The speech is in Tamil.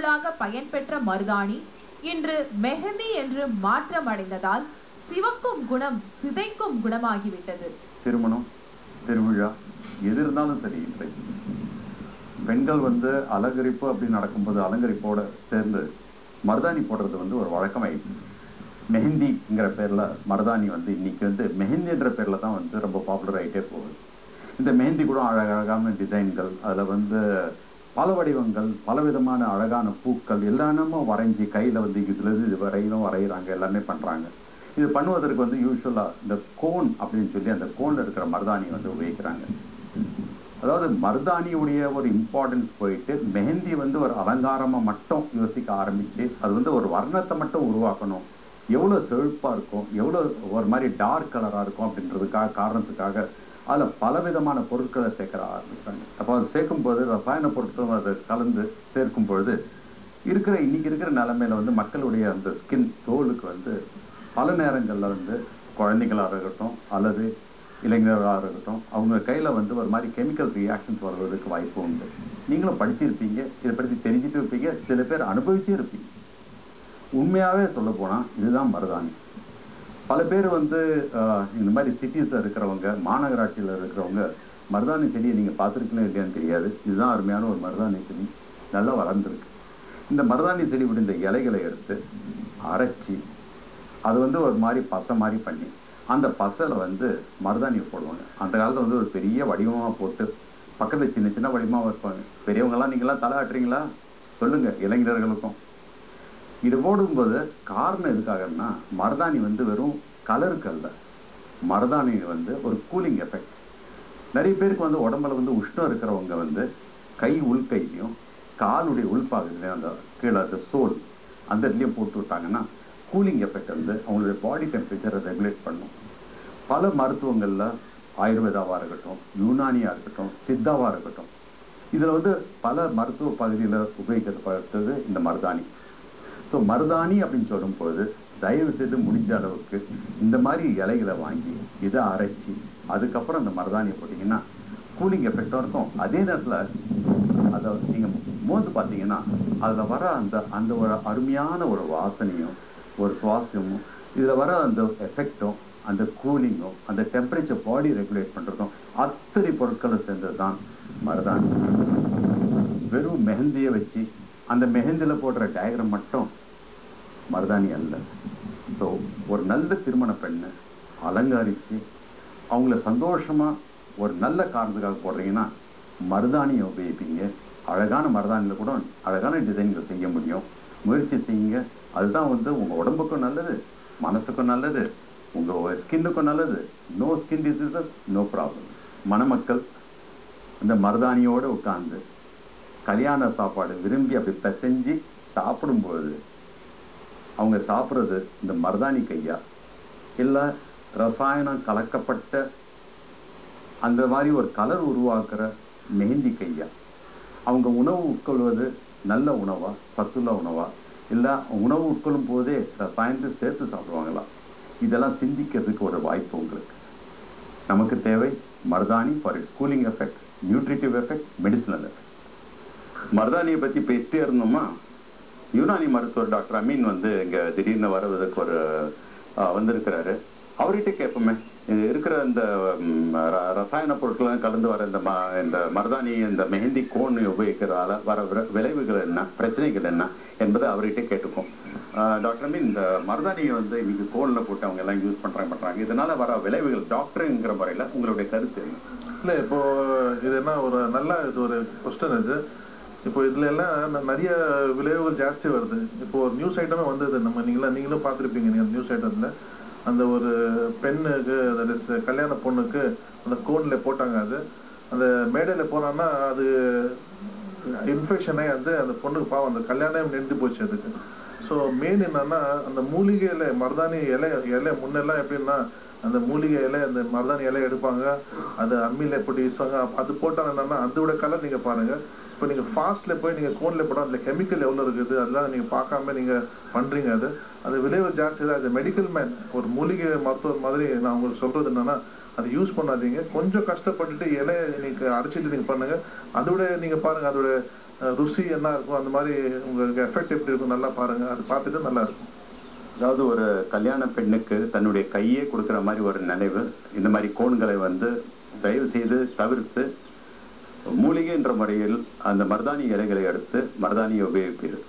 ஆண்டுகளாக பயன்பெற்ற மருதாணி இன்று மெஹந்தி என்று மாற்றம் அடைந்ததால் சிவக்கும் குணம் சிதைக்கும் குணமாகிவிட்டது. திருமணம், திருவிழா எது இருந்தாலும் சரி, பெண்கள் அலங்கரிப்பு அப்படி நடக்கும்போது அலங்கரிப்போட சேர்ந்து மருதாணி போடுறது ஒரு வழக்கமாயிடுச்சு. மெஹந்திங்கிற பேர்ல மருதாணி இன்னைக்கு மெஹந்தி என்ற பேர்ல தான் ரொம்ப பாப்புலர் ஆகிட்டே போகுது. இந்த மெஹந்தி கூட அழகழகான டிசைன்கள், அதுல பல வடிவங்கள், பலவிதமான அழகான பூக்கள் எல்லாமே வரைஞ்சி கையில இதுல இருந்து இது வரையிலும் வரைகிறாங்க, எல்லாமே பண்றாங்க. இது பண்ணுவதற்கு யூஸ்வலா இந்த கோன் அப்படின்னு சொல்லி அந்த கோன்ல இருக்கிற மருதாணி உபயோகிக்கிறாங்க. அதாவது மருதாணியுடைய ஒரு இம்பார்ட்டன்ஸ் போயிட்டு மெஹந்தி ஒரு அலங்காரமா மட்டும் யோசிக்க ஆரம்பிச்சு அது ஒரு வர்ணத்தை மட்டும் உருவாக்கணும், எவ்வளவு செழிப்பா இருக்கும், எவ்வளவு ஒரு மாதிரி டார்க் கலரா இருக்கும் அப்படின்றதுக்காக காரணத்துக்காக அதுல பலவிதமான பொருட்களை சேர்க்க ஆரம்பிச்சாங்க. அப்போ அது சேர்க்கும் போது ரசாயன பொருட்களும் அதை கலந்து சேர்க்கும் பொழுது இன்னைக்கு இருக்கிற நிலைமையில மக்களுடைய அந்த ஸ்கின் தோலுக்கு பல நேரங்கள்ல குழந்தைகளாக இருக்கட்டும் அல்லது இளைஞர்களாக இருக்கட்டும் அவங்க கையில ஒரு மாதிரி கெமிக்கல் ரியாக்ஷன்ஸ் வருவதற்கு வாய்ப்பு உண்டு. நீங்களும் படிச்சிருப்பீங்க, இதை பற்றி தெரிஞ்சுட்டு இருப்பீங்க, சில பேர் அனுபவிச்சே இருப்பீங்க. உண்மையாவே சொல்ல போனா இதுதான் மருதாணி. பல பேர் இந்த மாதிரி சிட்டிஸ்ல இருக்கிறவங்க, மாநகராட்சியில இருக்கிறவங்க மருதாணி செடியை நீங்க பார்த்துருக்கீங்களா இல்லையான்னு தெரியாது. இதுதான் அருமையான ஒரு மருதாணி செடி, நல்லா வளர்ந்துருக்கு. இந்த மருதாணி செடி இந்த இலைகளை எடுத்து அரைச்சி அது ஒரு மாதிரி பசை மாதிரி பண்ணி அந்த பசையில மருதாணியை போடுவாங்க. அந்த காலத்துல ஒரு பெரிய வடிவமா போட்டு பக்கத்துல சின்ன சின்ன வடிவமா வைப்பாங்க. பெரியவங்கெல்லாம் நீங்களாம் தலை ஆட்டுறீங்களா சொல்லுங்க இளைஞர்களுக்கும். இது போடும்போது காரணம் எதுக்காகன்னா மருதாணி வெறும் கலருக்கு அல்ல, மருதாணி ஒரு கூலிங் எஃபெக்ட். நிறைய பேருக்கு உடம்புல உஷ்ணம் இருக்கிறவங்க கை உள்கையிலையும் காலுடைய உள்பாகத்துலையும் அந்த கீழே அந்த சோல் அந்த இடத்துலையும் போட்டு விட்டாங்கன்னா கூலிங் எஃபெக்ட் அவங்களுடைய பாடி டெம்பரேச்சரை ரெகுலேட் பண்ணும். பல மருத்துவங்கள்ல ஆயுர்வேதாவா இருக்கட்டும், யூனானியா இருக்கட்டும், சித்தாவா இருக்கட்டும், இதுல பல மருத்துவ பகுதியில் உபயோகிக்கப்படுறது இந்த மருதாணி. ஸோ மருதாணி அப்படின்னு சொல்லும்போது தயவு செய்து முடிஞ்ச அளவுக்கு இந்த மாதிரி இலைகளை வாங்கி இதை அரைச்சி அதுக்கப்புறம் அந்த மருதாணியை போட்டிங்கன்னா கூலிங் எஃபெக்டும் இருக்கும். அதே நேரத்தில் அதை நீங்கள் மோந்து பார்த்தீங்கன்னா அதில் வர அந்த ஒரு அருமையான ஒரு வாசனையும் ஒரு சுவாசமும் இதில் வர அந்த எஃபெக்டும் அந்த கூலிங்கும் அந்த டெம்பரேச்சர் பாடி ரெகுலேட் பண்ணுறதும் அத்தனை பொருட்களை சேர்ந்தது தான் மருதாணி. வெறும் மெஹந்தியை வச்சு அந்த மெஹந்தியில் போடுற டயக்ராம் மட்டும் மருதாணி அல்ல. ஸோ ஒரு நல்ல திருமண பெண்ணை அலங்கரித்து அவங்கள சந்தோஷமா ஒரு நல்ல காரணத்துக்காக போடுறீங்கன்னா மருதாணியை உபயோகிப்பீங்க. அழகான மருதாணியில் கூட அழகான டிசைன்கள் செய்ய முடியும். முயற்சி செய்யுங்க. அதுதான் உங்கள் உடம்புக்கும் நல்லது, மனசுக்கும் நல்லது, உங்கள் ஸ்கின்னுக்கும் நல்லது. No skin diseases, no problems. மணமக்கள் இந்த மருதாணியோடு உட்கார்ந்து கல்யாண சாப்பாடு விரும்பி அப்படி பிசைஞ்சு சாப்பிடும்போது அவங்க சாப்பிட்றது இந்த மருதாணி கையா இல்லை ரசாயனம் கலக்கப்பட்ட அந்த மாதிரி ஒரு கலர் உருவாக்குற மெஹந்தி கையா? அவங்க உணவு உட்கொள்வது நல்ல உணவா, சத்துள்ள உணவா, இல்லை உணவு உட்கொள்ளும் போதே ரசாயனத்தை சேர்த்து சாப்பிடுவாங்களா? இதெல்லாம் சிந்திக்கிறதுக்கு ஒரு வாய்ப்பு உங்களுக்கு. நமக்கு தேவை மருதாணி for its cooling effect, nutritive effect, medicinal effects. மருதாணியை பற்றி பேசிட்டே இருந்தோமா, யுனானி மருத்துவர் டாக்டர் அமீன் இங்க திடீர்னு வருவதற்கு ஒரு வந்திருக்கிறாரு. அவர்கிட்ட கேட்போமே, இது இருக்கிற இந்த ரசாயன பொருட்கள் கலந்து வர இந்த மருதாணி இந்த மெஹந்தி கோன் உபயோகிக்கிறதால வர விளைவுகள் என்ன, பிரச்சனைகள் என்ன என்பதை அவர்கிட்ட கேட்டுப்போம். டாக்டர் அமீன், இந்த மருதாணியை இன்னைக்கு கோன்ல போட்டு அவங்க எல்லாம் யூஸ் பண்றாங்க, இதனால வர விளைவுகள் டாக்டருங்கிற முறையில உங்களுடைய கருத்து என்ன? இல்லை, இப்போ இது என்ன ஒரு நல்ல இது ஒரு கொஸ்டன் இது. இப்போ இதுல எல்லாம் நிறைய விளைவுகள் ஜாஸ்தி வருது. இப்போ ஒரு நியூஸ் ஐட்டமே வந்தது, நீங்களும் பார்த்துருப்பீங்க. நீங்க நியூஸ் ஐட்டத்துல அந்த ஒரு பெண்ணுக்கு கல்யாண பொண்ணுக்கு அந்த கோன்ல போட்டாங்க. அது அந்த மேடையில போனான்னா அது இன்ஃபெக்ஷனே அந்த பொண்ணுக்கு பாவம் அந்த கல்யாணம் நின்று போச்சு அதுக்கு. ஸோ மெயின் என்னன்னா அந்த மூலிகை இலை, மருதாணி இலை முன்னெல்லாம் எப்படின்னா அந்த மூலிகை இலை அந்த மருதாணி இலை எடுப்பாங்க, அது அம்மியில போட்டு வீசுவாங்க. அது போட்டாங்க என்னன்னா அதோட கலர் நீங்க பாருங்க. இப்போ நீங்க ஃபாஸ்ட்ல போய் நீங்க கோன்ல போட்டா அதுல கெமிக்கல் எவ்வளவு இருக்குது அதெல்லாம் நீங்க பார்க்காம நீங்க பண்றீங்க. அது விளைவு ஜாஸ்தி தான். அது மெடிக்கல் மேன் ஒரு மூலிகை மருத்துவர் மாதிரி நான் உங்களுக்கு சொல்றது என்னன்னா அதை யூஸ் பண்ணாதீங்க. கொஞ்சம் கஷ்டப்பட்டுட்டு இலை நீங்க அரைச்சிட்டு நீங்க பண்ணுங்க. அதோட நீங்க பாருங்க அதோட ருசி என்ன இருக்கும், அந்த மாதிரி உங்களுக்கு எஃபெக்ட் எப்படி இருக்கும் நல்லா பாருங்க. அது பார்த்துட்டு நல்லா இருக்கும். அதாவது ஒரு கல்யாண பெண்ணுக்கு தன்னுடைய கையே கொடுக்குற மாதிரி ஒரு நினைவு. இந்த மாதிரி கோன்களை வந்து தயவு செய்து தவிர்த்து மூலிகை என்ற முறையில் அந்த மருதாணி இலைகளை எடுத்து மருதாணியை உபயோகிப்பீர்கள்.